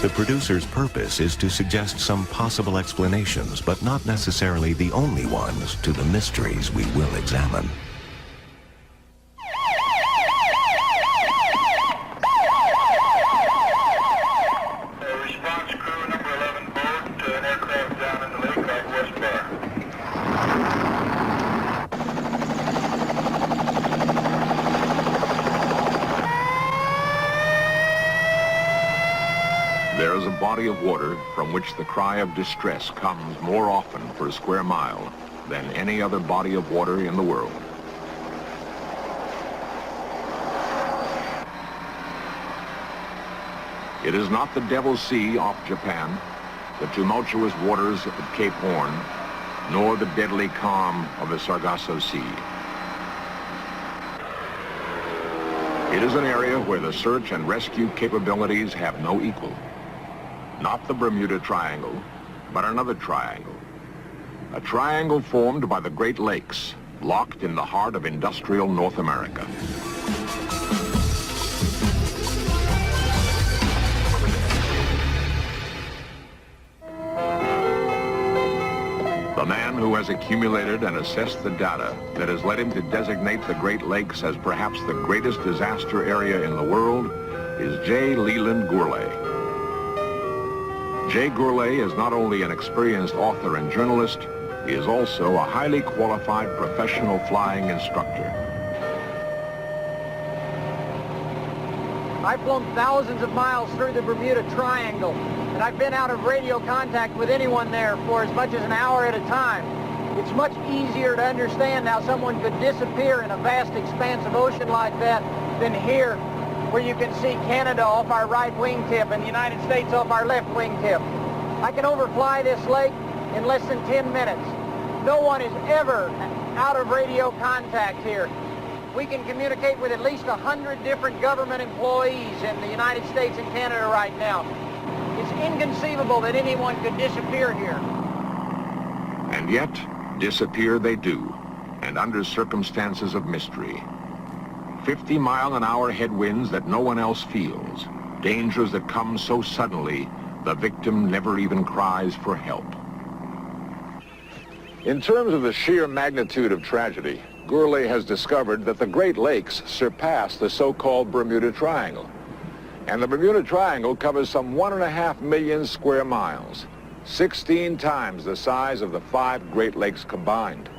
The producer's purpose is to suggest some possible explanations, but not necessarily the only ones, to the mysteries we will examine. Response crew number 11 boat to an aircraft down in the lake off West Bar. There is a body of water from which the cry of distress comes more often per square mile than any other body of water in the world. It is not the Devil's Sea off Japan, the tumultuous waters of Cape Horn, nor the deadly calm of the Sargasso Sea. It is an area where the search and rescue capabilities have no equal. Not the Bermuda Triangle, but another triangle. A triangle formed by the Great Lakes, locked in the heart of industrial North America. The man who has accumulated and assessed the data that has led him to designate the Great Lakes as perhaps the greatest disaster area in the world is J. Leland Gourlay. J. Gourlay is not only an experienced author and journalist, he is also a highly qualified professional flying instructor. I've flown thousands of miles through the Bermuda Triangle, and I've been out of radio contact with anyone there for as much as an hour at a time. It's much easier to understand how someone could disappear in a vast expanse of ocean like that than here, where you can see Canada off our right wingtip and the United States off our left wingtip. I can overfly this lake in less than 10 minutes. No one is ever out of radio contact here. We can communicate with at least 100 different government employees in the United States and Canada right now. It's inconceivable that anyone could disappear here. And yet, disappear they do, and under circumstances of mystery. 50-mile-an-hour headwinds that no one else feels, dangers that come so suddenly, the victim never even cries for help. In terms of the sheer magnitude of tragedy, Gourlay has discovered that the Great Lakes surpass the so-called Bermuda Triangle. And the Bermuda Triangle covers some 1.5 million square miles, 16 times the size of the 5 Great Lakes combined.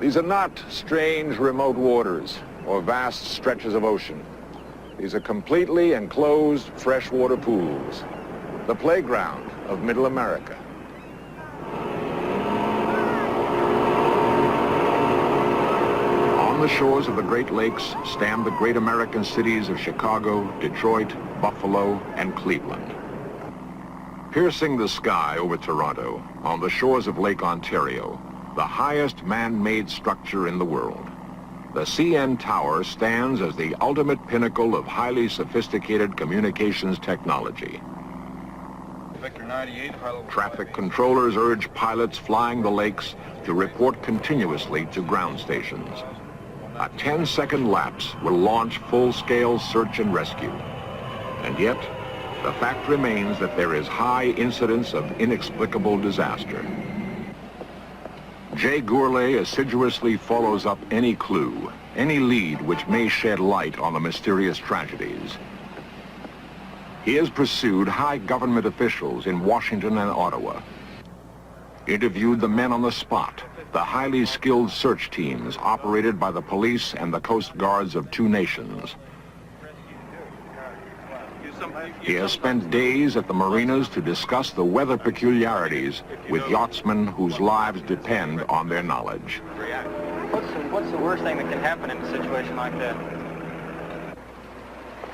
These are not strange remote waters or vast stretches of ocean. These are completely enclosed freshwater pools, the playground of Middle America. On the shores of the Great Lakes stand the great American cities of Chicago, Detroit, Buffalo, and Cleveland. Piercing the sky over Toronto, on the shores of Lake Ontario, the highest man-made structure in the world. The CN Tower stands as the ultimate pinnacle of highly sophisticated communications technology. Traffic controllers urge pilots flying the lakes to report continuously to ground stations. A 10-second lapse will launch full-scale search and rescue. And yet, the fact remains that there is high incidence of inexplicable disaster. J. Gourlay assiduously follows up any clue, any lead which may shed light on the mysterious tragedies. He has pursued high government officials in Washington and Ottawa, interviewed the men on the spot, the highly skilled search teams operated by the police and the Coast Guards of 2 nations. He has spent days at the marinas to discuss the weather peculiarities with yachtsmen whose lives depend on their knowledge. What's the worst thing that can happen in a situation like that?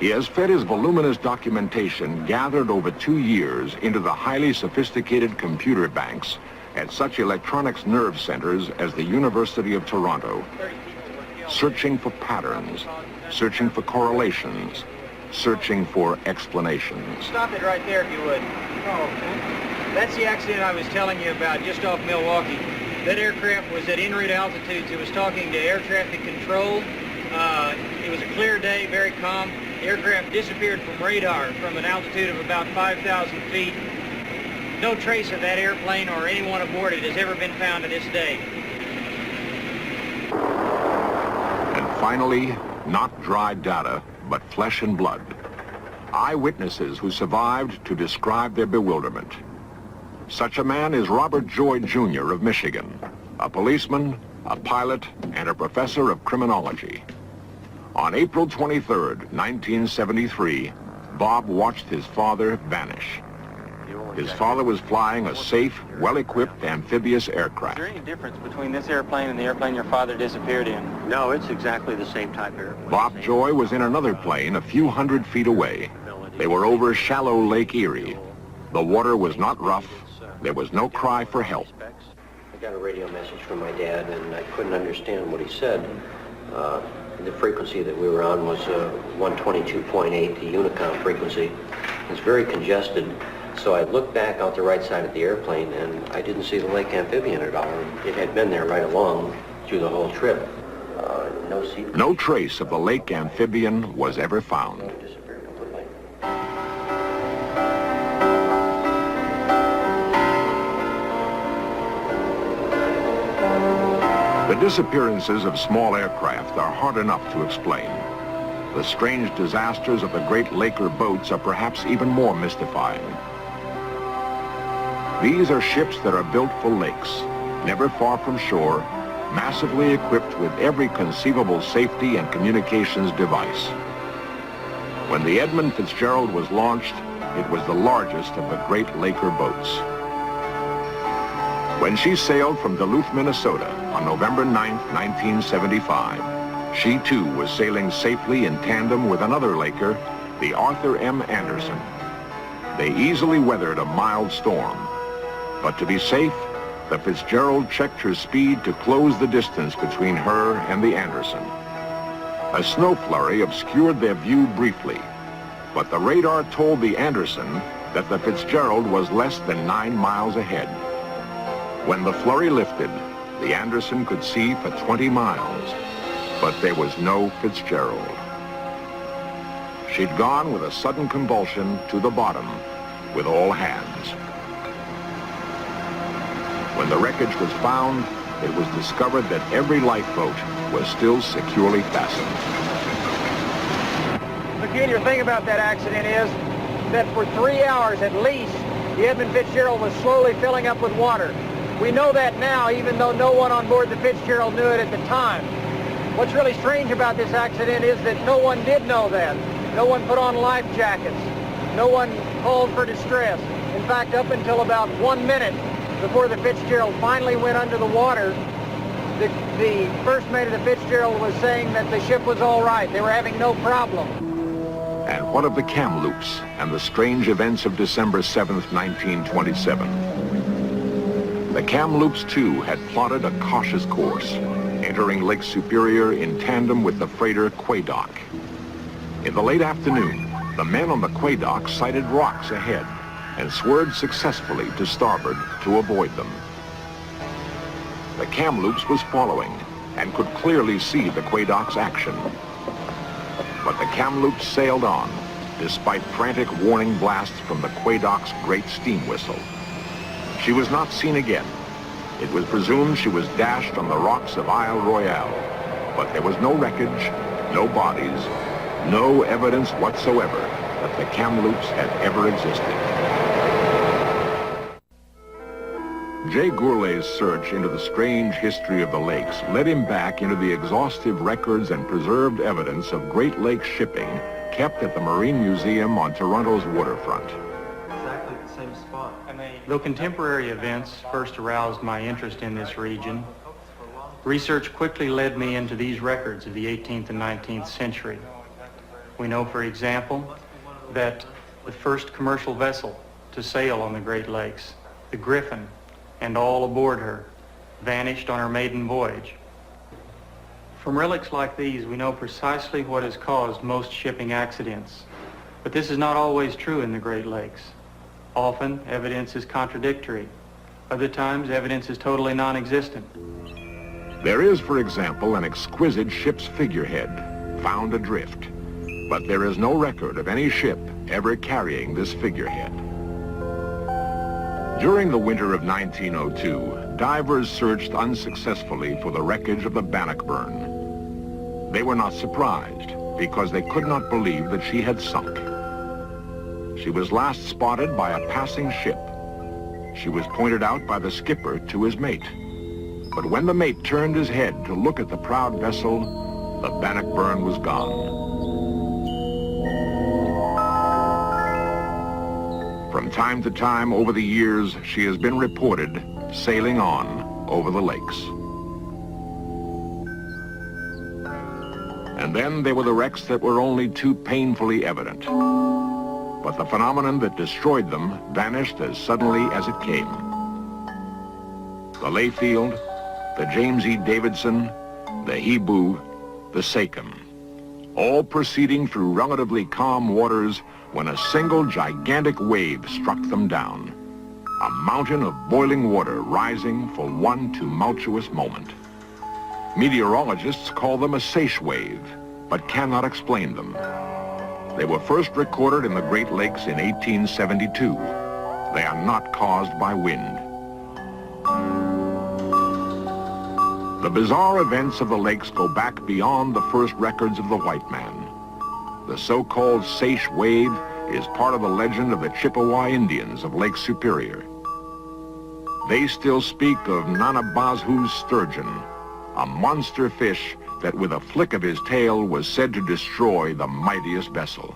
He has fed his voluminous documentation gathered over 2 years into the highly sophisticated computer banks at such electronics nerve centers as the University of Toronto, searching for patterns, searching for correlations, searching for explanations. Stop it right there if you would. Oh, okay. That's the accident I was telling you about just off Milwaukee. That aircraft was at en route altitudes. It was talking to air traffic control. It was a clear day, very calm. The aircraft disappeared from radar from an altitude of about 5,000 feet. No trace of that airplane or anyone aboard it has ever been found to this day. And finally, not dry data, but flesh and blood. Eyewitnesses who survived to describe their bewilderment. Such a man is Robert Joy Jr. of Michigan, a policeman, a pilot, and a professor of criminology. On April 23rd, 1973, Bob watched his father vanish. His father was flying a safe, well-equipped amphibious aircraft. Is there any difference between this airplane and the airplane your father disappeared in? No, it's exactly the same type of airplane. Bob Joy was in another plane a few hundred feet away. They were over shallow Lake Erie. The water was not rough. There was no cry for help. I got a radio message from my dad, and I couldn't understand what he said. The frequency that we were on was 122.8, the Unicom frequency. It's very congested. So I looked back out the right side of the airplane, and I didn't see the lake amphibian at all. It had been there right along through the whole trip. No trace of the lake amphibian was ever found. Disappeared completely. The disappearances of small aircraft are hard enough to explain. The strange disasters of the Great Laker boats are perhaps even more mystifying. These are ships that are built for lakes, never far from shore, massively equipped with every conceivable safety and communications device. When the Edmund Fitzgerald was launched, it was the largest of the Great Laker boats. When she sailed from Duluth, Minnesota on November 9, 1975, she too was sailing safely in tandem with another Laker, the Arthur M. Anderson. They easily weathered a mild storm. But to be safe, the Fitzgerald checked her speed to close the distance between her and the Anderson. A snow flurry obscured their view briefly, but the radar told the Anderson that the Fitzgerald was less than 9 miles ahead. When the flurry lifted, the Anderson could see for 20 miles, but there was no Fitzgerald. She'd gone with a sudden convulsion to the bottom with all hands. When the wreckage was found, it was discovered that every lifeboat was still securely fastened. The peculiar thing about that accident is that for 3 hours at least, the Edmund Fitzgerald was slowly filling up with water. We know that now, even though no one on board the Fitzgerald knew it at the time. What's really strange about this accident is that no one did know that. No one put on life jackets. No one called for distress. In fact, up until about 1 minute before the Fitzgerald finally went under the water, the first mate of the Fitzgerald was saying that the ship was all right. They were having no problem. And what of the Kamloops and the strange events of December 7th, 1927? The Kamloops, too, had plotted a cautious course, entering Lake Superior in tandem with the freighter Quaydock. In the late afternoon, the men on the Quaydock sighted rocks ahead and swerved successfully to starboard to avoid them. The Kamloops was following and could clearly see the Quaydock's action. But the Kamloops sailed on, despite frantic warning blasts from the Quaydock's great steam whistle. She was not seen again. It was presumed she was dashed on the rocks of Isle Royale, but there was no wreckage, no bodies, no evidence whatsoever that the Kamloops had ever existed. Jay Gourlay's search into the strange history of the lakes led him back into the exhaustive records and preserved evidence of Great Lakes shipping kept at the Marine Museum on Toronto's waterfront. Exactly the same spot. Though contemporary events first aroused my interest in this region, research quickly led me into these records of the 18th and 19th century. We know, for example, that the first commercial vessel to sail on the Great Lakes, the Griffin, and all aboard her, vanished on her maiden voyage. From relics like these, we know precisely what has caused most shipping accidents. But this is not always true in the Great Lakes. Often, evidence is contradictory. Other times, evidence is totally non-existent. There is, for example, an exquisite ship's figurehead found adrift. But there is no record of any ship ever carrying this figurehead. During the winter of 1902, divers searched unsuccessfully for the wreckage of the Bannockburn. They were not surprised because they could not believe that she had sunk. She was last spotted by a passing ship. She was pointed out by the skipper to his mate. But when the mate turned his head to look at the proud vessel, the Bannockburn was gone. From time to time over the years, she has been reported sailing on over the lakes. And then there were the wrecks that were only too painfully evident. But the phenomenon that destroyed them vanished as suddenly as it came. The Layfield, the James E. Davidson, the Hebrew, the Sachem, all proceeding through relatively calm waters when a single gigantic wave struck them down. A mountain of boiling water rising for one tumultuous moment. Meteorologists call them a Seiche wave, but cannot explain them. They were first recorded in the Great Lakes in 1872. They are not caused by wind. The bizarre events of the lakes go back beyond the first records of the white man. The so-called Seiche wave is part of the legend of the Chippewa Indians of Lake Superior. They still speak of Nanabazhu's sturgeon, a monster fish that with a flick of his tail was said to destroy the mightiest vessel.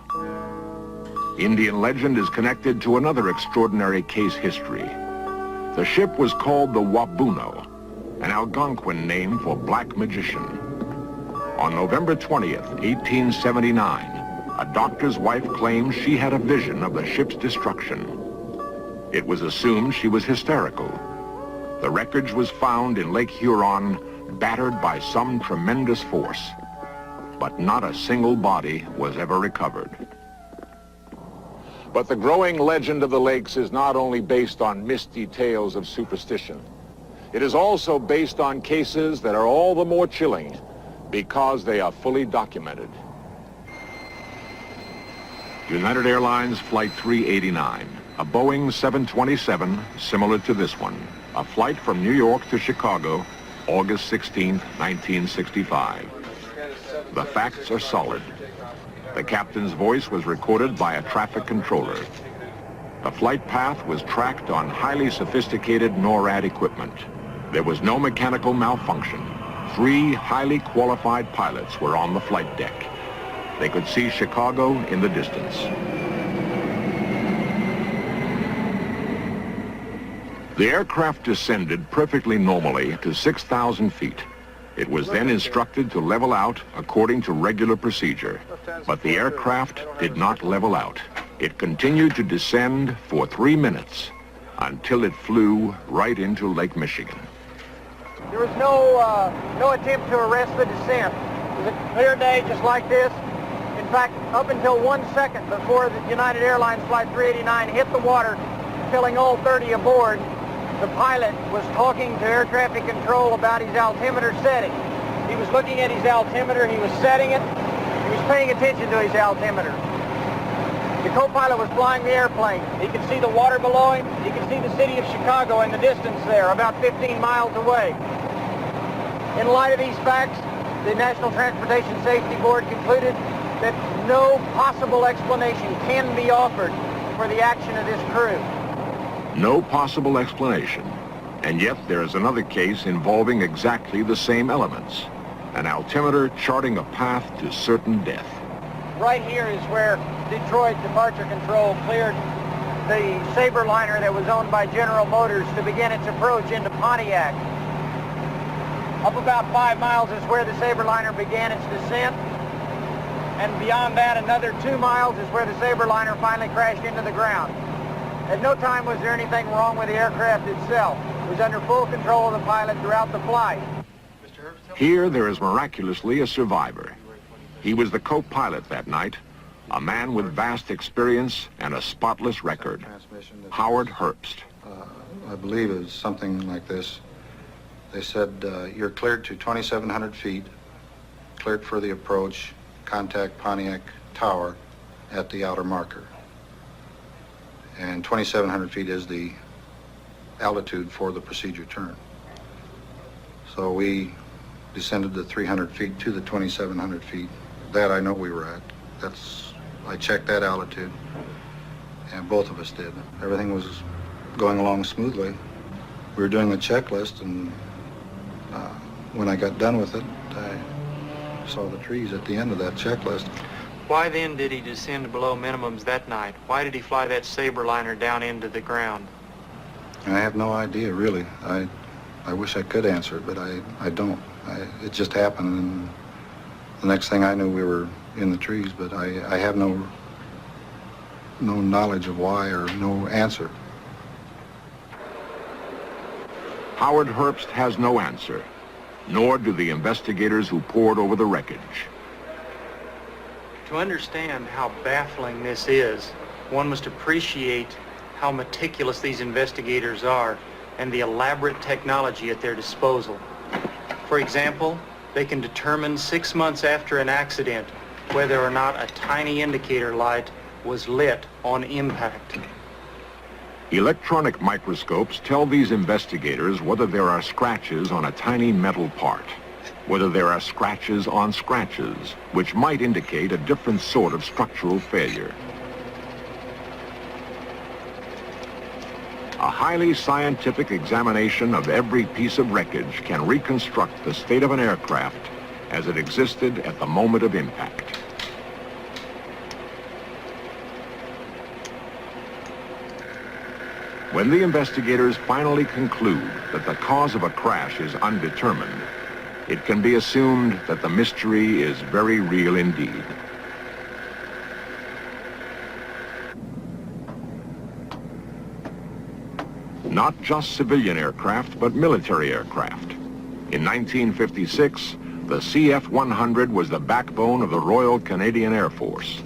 Indian legend is connected to another extraordinary case history. The ship was called the Wabuno, an Algonquin name for black magician. On November 20th, 1879, a doctor's wife claimed she had a vision of the ship's destruction. It was assumed she was hysterical. The wreckage was found in Lake Huron, battered by some tremendous force. But not a single body was ever recovered. But the growing legend of the lakes is not only based on misty tales of superstition. It is also based on cases that are all the more chilling because they are fully documented. United Airlines Flight 389, a Boeing 727 similar to this one, a flight from New York to Chicago, August 16, 1965. The facts are solid. The captain's voice was recorded by a traffic controller. The flight path was tracked on highly sophisticated NORAD equipment. There was no mechanical malfunction. 3 highly qualified pilots were on the flight deck. They could see Chicago in the distance. The aircraft descended perfectly normally to 6,000 feet. It was then instructed to level out according to regular procedure. But the aircraft did not level out. It continued to descend for 3 minutes until it flew right into Lake Michigan. There was no attempt to arrest the descent. It was a clear day just like this. In fact, up until 1 second before the United Airlines Flight 389 hit the water, killing all 30 aboard, the pilot was talking to air traffic control about his altimeter setting. He was looking at his altimeter, he was setting it, he was paying attention to his altimeter. The co-pilot was flying the airplane. He could see the water below him, he could see the city of Chicago in the distance there, about 15 miles away. In light of these facts, the National Transportation Safety Board concluded that no possible explanation can be offered for the action of this crew. No possible explanation. And yet there is another case involving exactly the same elements. An altimeter charting a path to certain death. Right here is where Detroit Departure Control cleared the Sabreliner that was owned by General Motors to begin its approach into Pontiac. Up about 5 miles is where the Sabreliner began its descent. And beyond that, another 2 miles is where the Sabreliner finally crashed into the ground. At no time was there anything wrong with the aircraft itself. It was under full control of the pilot throughout the flight. Here there is miraculously a survivor. He was the co-pilot that night, a man with vast experience and a spotless record, Howard Herbst. I believe it was something like this. They said, you're cleared to 2,700 feet, cleared for the approach, contact Pontiac tower at the outer marker. And 2,700 feet is the altitude for the procedure turn. So we descended the 300 feet to the 2,700 feet. That I know we were at. I checked that altitude, and both of us did. Everything was going along smoothly. We were doing the checklist, and when I got done with it, I saw the trees at the end of that checklist. Why then did he descend below minimums that night? Why did he fly that Saberliner down into the ground? I have no idea, really. I wish I could answer it, but I don't. It just happened, and the next thing I knew, we were in the trees, but I have no knowledge of why or no answer. Howard Herbst has no answer, nor do the investigators who pored over the wreckage. To understand how baffling this is, one must appreciate how meticulous these investigators are and the elaborate technology at their disposal. For example, they can determine 6 months after an accident whether or not a tiny indicator light was lit on impact. Electronic microscopes tell these investigators whether there are scratches on a tiny metal part, whether there are scratches on scratches, which might indicate a different sort of structural failure. A highly scientific examination of every piece of wreckage can reconstruct the state of an aircraft as it existed at the moment of impact. When the investigators finally conclude that the cause of a crash is undetermined, it can be assumed that the mystery is very real indeed. Not just civilian aircraft, but military aircraft. In 1956, the CF-100 was the backbone of the Royal Canadian Air Force.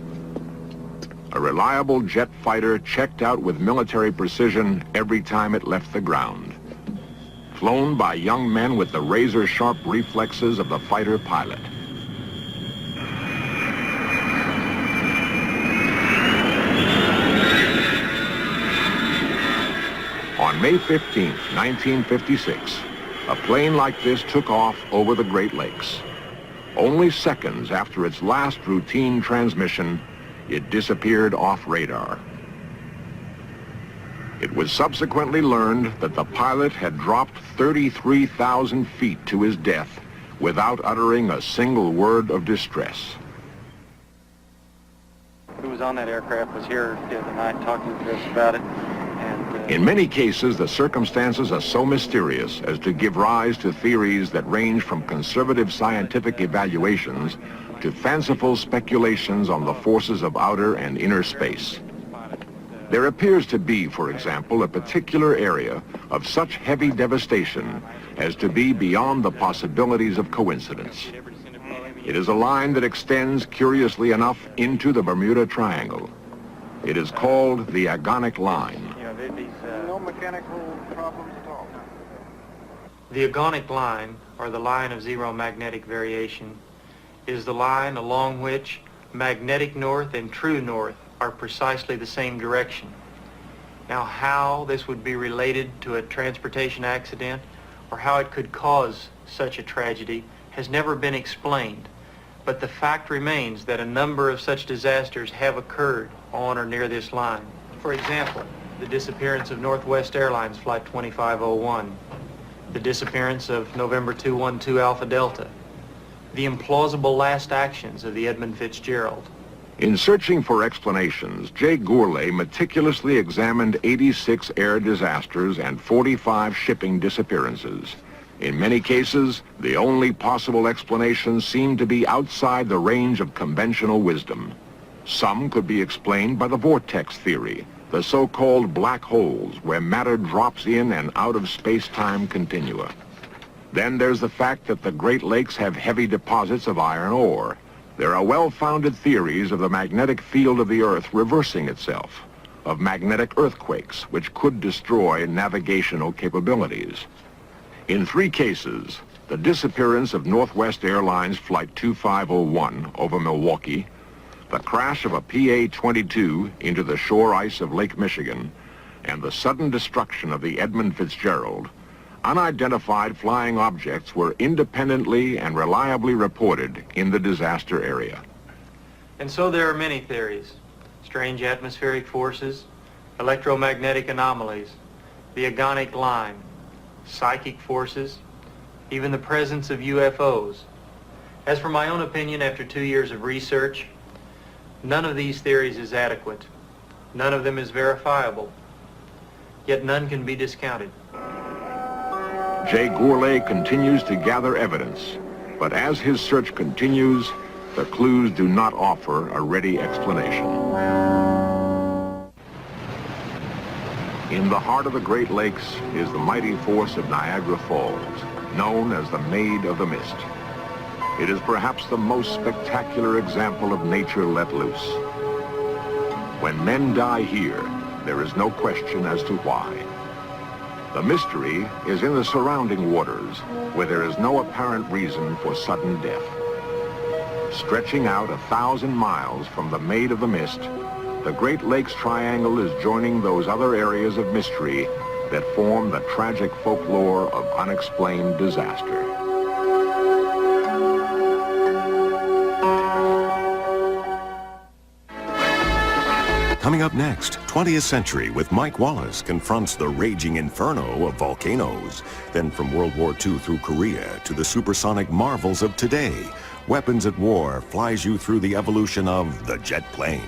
A reliable jet fighter checked out with military precision every time it left the ground. Flown by young men with the razor-sharp reflexes of the fighter pilot. On May 15, 1956, a plane like this took off over the Great Lakes. Only seconds after its last routine transmission, it disappeared off radar. It was subsequently learned that the pilot had dropped 33,000 feet to his death without uttering a single word of distress. Who was on that aircraft was here the other night talking to us about it. In many cases, the circumstances are so mysterious as to give rise to theories that range from conservative scientific evaluations to fanciful speculations on the forces of outer and inner space. There appears to be, for example, a particular area of such heavy devastation as to be beyond the possibilities of coincidence. It is a line that extends, curiously enough, into the Bermuda Triangle. It is called the Agonic Line. No mechanical problems at all. The Agonic Line, or the line of zero magnetic variation, is the line along which magnetic north and true north are precisely the same direction. Now, how this would be related to a transportation accident or how it could cause such a tragedy has never been explained, but the fact remains that a number of such disasters have occurred on or near this line. For example, the disappearance of Northwest Airlines Flight 2501, the disappearance of November 212 Alpha Delta, the implausible last actions of the Edmund Fitzgerald. In searching for explanations, Jay Gourlay meticulously examined 86 air disasters and 45 shipping disappearances. In many cases, the only possible explanations seemed to be outside the range of conventional wisdom. Some could be explained by the vortex theory, the so-called black holes where matter drops in and out of space-time continua. Then there's the fact that the Great Lakes have heavy deposits of iron ore. There are well-founded theories of the magnetic field of the Earth reversing itself, of magnetic earthquakes which could destroy navigational capabilities. In 3 cases, the disappearance of Northwest Airlines Flight 2501 over Milwaukee, The crash of a PA-22 into the shore ice of Lake Michigan and the sudden destruction of the Edmund Fitzgerald, unidentified flying objects were independently and reliably reported in the disaster area. And so there are many theories: strange atmospheric forces, electromagnetic anomalies, the agonic line, psychic forces, even the presence of UFOs. As for my own opinion, after 2 years of research, none of these theories is adequate. None of them is verifiable. Yet none can be discounted. Jay Gourlay continues to gather evidence, but as his search continues, the clues do not offer a ready explanation. In the heart of the Great Lakes is the mighty force of Niagara Falls, known as the Maid of the Mist. It is perhaps the most spectacular example of nature let loose. When men die here, there is no question as to why. The mystery is in the surrounding waters, where there is no apparent reason for sudden death. Stretching out 1,000 miles from the Maid of the Mist, the Great Lakes Triangle is joining those other areas of mystery that form the tragic folklore of unexplained disaster. Coming up next, 20th Century with Mike Wallace confronts the raging inferno of volcanoes. Then from World War II through Korea to the supersonic marvels of today, Weapons at War flies you through the evolution of the jet plane.